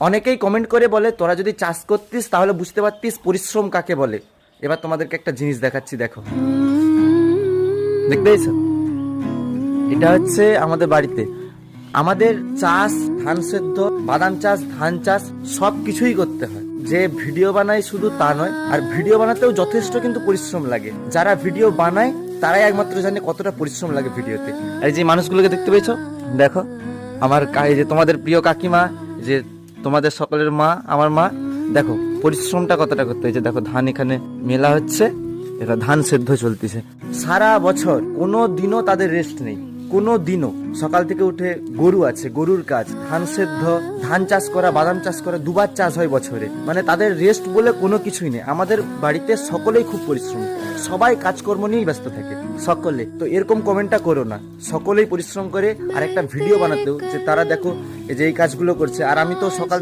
অনেকেই কমেন্ট করে বলে তোরা যদি চাষ করতিস তাহলে বুঝতে পারতিস পরিশ্রম কাকে বলে। এবার তোমাদেরকে একটা জিনিস দেখাচ্ছি, দেখো, দেখতে পেয়েছো? এটা হচ্ছে আমাদের বাড়িতে আমাদের চাষ, ধান সেদ্ধ, বাদাম চাষ, ধান চাষ সব কিছুই করতে হয়। যে ভিডিও বানায় শুধু তা নয়, আর ভিডিও বানাতেও যথেষ্ট কিন্তু পরিশ্রম লাগে। যারা ভিডিও বানায় তারাই একমাত্র জানে কতটা পরিশ্রম লাগে ভিডিওতে। আর এই যে মানুষগুলোকে দেখতে পেয়েছো, দেখো, আমার এই যে তোমাদের প্রিয় কাকিমা, যে তোমাদের সকলের মা, আমার মা, দেখো পরিশ্রমটা কতটা করতে হয়েছে। দেখো ধান এখানে মেলা হচ্ছে, এটা ধান সেদ্ধ চলতেছে সারা বছর, কোনো দিনও তাদের রেস্ট নেই, কোনো দিনও। সকাল থেকে উঠে গরু আছে, গরুর কাজ, ধান সেদ্ধ, ধান চাষ করা, বাদাম চাষ করা, দুবার চাষ হয় বছরে। মানে তাদের রেস্ট বলে কোনো কিছুই নেই। আমাদের বাড়িতে সকলেই খুব পরিশ্রম, সবাই কাজকর্ম নিয়েই ব্যস্ত থাকে, সকলে। তো এরকম কমেন্টটা করো না, সকলেই পরিশ্রম করে। আর একটা ভিডিও বানাতেও যে তারা দেখো এই যে এই কাজগুলো করছে, আর আমি তো সকাল